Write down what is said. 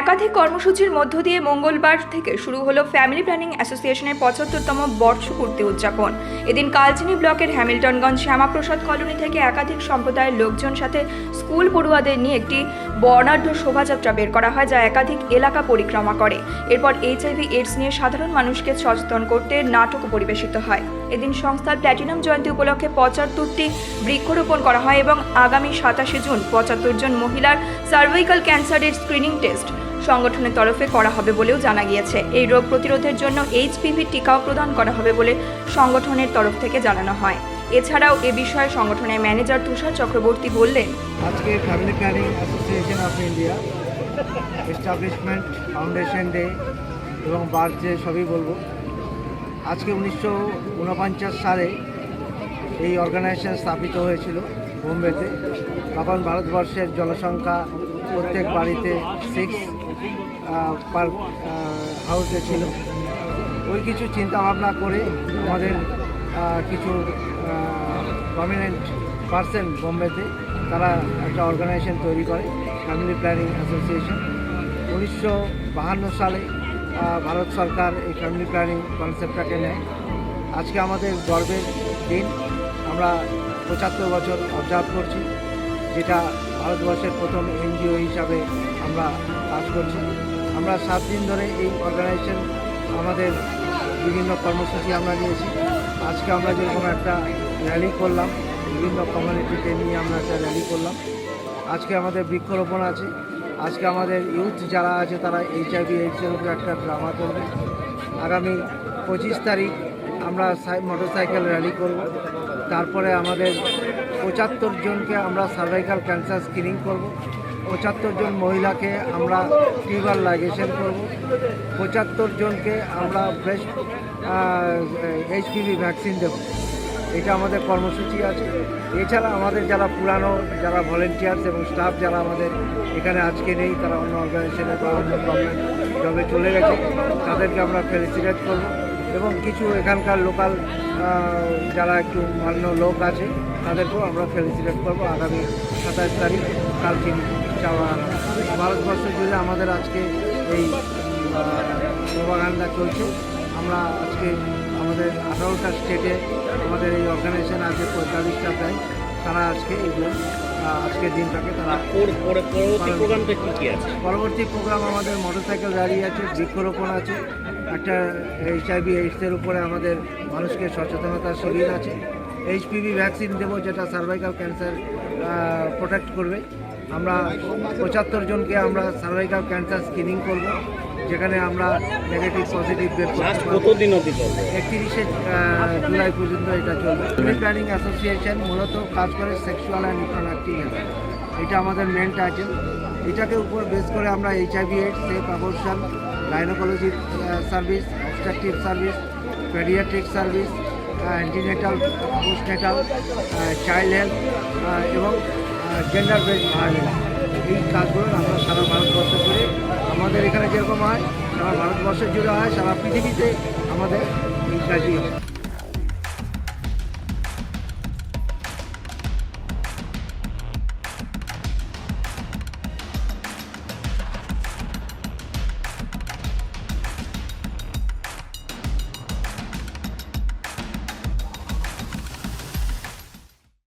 একাধিক কর্মসূচির মধ্য দিয়ে মঙ্গলবার থেকে শুরু হলো ফ্যামিলি প্ল্যানিং অ্যাসোসিয়েশনের ৭৫তম বর্ষপূর্তি উদযাপন। এদিন কালচিনি ব্লকের হ্যামিল্টনগঞ্জ শ্যামাপ্রসাদ কলোনি থেকে একাধিক সম্প্রদায়ের লোকজন সাথে স্কুল পড়ুয়াদের নিয়ে একটি বর্ণাঢ্য শোভাযাত্রা বের করা হয়, যা একাধিক এলাকা পরিক্রমা করে। এরপর HIV/AIDS নিয়ে সাধারণ মানুষকে সচেতন করতে নাটক পরিবেশিত হয়। এদিন সংস্থার প্ল্যাটিনাম জয়ন্তী উপলক্ষে ৭৫টি বৃক্ষরোপণ করা হয় এবং আগামী ২৭শে জুন ৭৫ জন মহিলার সার্ভাইকাল ক্যান্সারের স্ক্রিনিং টেস্ট সংগঠনের তরফে করা হবে বলেও জানা গিয়েছে। এই রোগ প্রতিরোধের জন্য HPV টিকাও প্রদান করা হবে বলে সংগঠনের তরফ থেকে জানানো হয়। এছাড়াও এ বিষয়ে সংগঠনের ম্যানেজার তুষার চক্রবর্তী বললেন, আজকে family planning association of India establishment foundation day এবং বার্থডে সবই বলবো। আজকে 1949 সালে এই অর্গানাইজেশন স্থাপিত হয়েছিল বোম্বেতে। তখন ভারতবর্ষের জনসংখ্যা প্রত্যেক বাড়িতে 6 পার হাউসে ছিল। ওই কিছু চিন্তা ভাবনা করে আমাদের কিছু প্রমিনেন্ট পার্সন বোম্বেতে তারা একটা অর্গানাইজেশন তৈরি করে, ফ্যামিলি প্ল্যানিং অ্যাসোসিয়েশন। 1952 সালে ভারত সরকার এই ফ্যামিলি প্ল্যানিং কনসেপ্টটাকে নেয়। আজকে আমাদের গর্বের দিন। আমরা 75 বছর অবজার্ভ করছি, যেটা ভারতবর্ষের প্রথম NGO হিসাবে আমরা কাজ করছি। আমরা 7 দিন ধরে এই অর্গানাইজেশন আমাদের বিভিন্ন কর্মসূচি আমরা নিয়েছি। আজকে আমরা যেরকম একটা র্যালি করলাম, বিভিন্ন কমিউনিটিকে নিয়ে আমরা একটা র্যালি করলাম। আজকে আমাদের বৃক্ষরোপণ আছে। আজকে আমাদের ইউথ যারা আছে তারা HIV/AIDS-এর উপরে একটা ড্রামা করবে। আগামী 25 তারিখ আমরা মোটরসাইকেল র্যালি করব। তারপরে আমাদের 75 জনকে আমরা সার্ভাইকাল ক্যান্সার স্ক্রিনিং করব। 75 জন মহিলাকে আমরা টিউবার লাইগেশন করব। 75 জনকে আমরা ব্রেস্ট HPV ভ্যাকসিন দেব। এটা আমাদের কর্মসূচি আছে। এছাড়া আমাদের যারা পুরানো যারা ভলেন্টিয়ার্স এবং স্টাফ যারা আমাদের এখানে আজকে নেই, তারা অন্য অর্গানাইজেশনে বা অন্য গভর্নমেন্ট জবে চলে গেছে, তাদেরকে আমরা ফেলিসিটেট করব। এবং কিছু এখানকার লোকাল যারা একটু মান্য লোক আছে তাদেরকেও আমরা ফেলিসিটেট করবো আগামী 27 তারিখ কালচিনি চাওয়ার। ভারতবর্ষ জুড়ে আমাদের আজকে এই প্রোপাগান্ডা চলছে। আমরা আজকে আমাদের 18টা স্টেটে আমাদের এই অর্গানাইজেশন আছে, 45টা ব্রাঞ্চ। তারা আজকে এইগুলো আজকের দিনটাকে তারা পরবর্তী প্রোগ্রাম আমাদের মোটরসাইকেল র্যালি আছে, বৃক্ষরোপণ আছে, একটা HIV/AIDS-এর উপরে আমাদের মানুষকে সচেতনতা শিবির আছে, HPV ভ্যাকসিন দেবো যেটা সার্ভাইকাল ক্যান্সার প্রোটেক্ট করবে। আমরা 75 জনকে আমরা সার্ভাইকাল ক্যান্সার স্ক্রিনিং করব, যেখানে আমরা নেগেটিভ পজিটিভ বের করতে পারবো। 31শে জুলাই পর্যন্ত এটা চলবে। ফ্যামিলি প্ল্যানিং অ্যাসোসিয়েশন মূলত কাজ করে সেক্সুয়াল অ্যান্ড রিপ্রোডাক্টিভ হেলথ। এটা আমাদের মেন টাইটেল। এটাকে উপর বেস করে আমরা HIV/AIDS, safe abortion, gynaecology service, obstructive service, paediatric service, antenatal, postnatal, child health এবং জেন্ডার বেসড ভায়োলেন্স, এই কাজগুলো আমরা সারা ভারতবর্ষ জুড়ে, আমাদের এখানে যেরকম হয় সারা ভারতবর্ষের জুড়ে হয়, সারা পৃথিবীতে আমাদের এই কাজই হয়।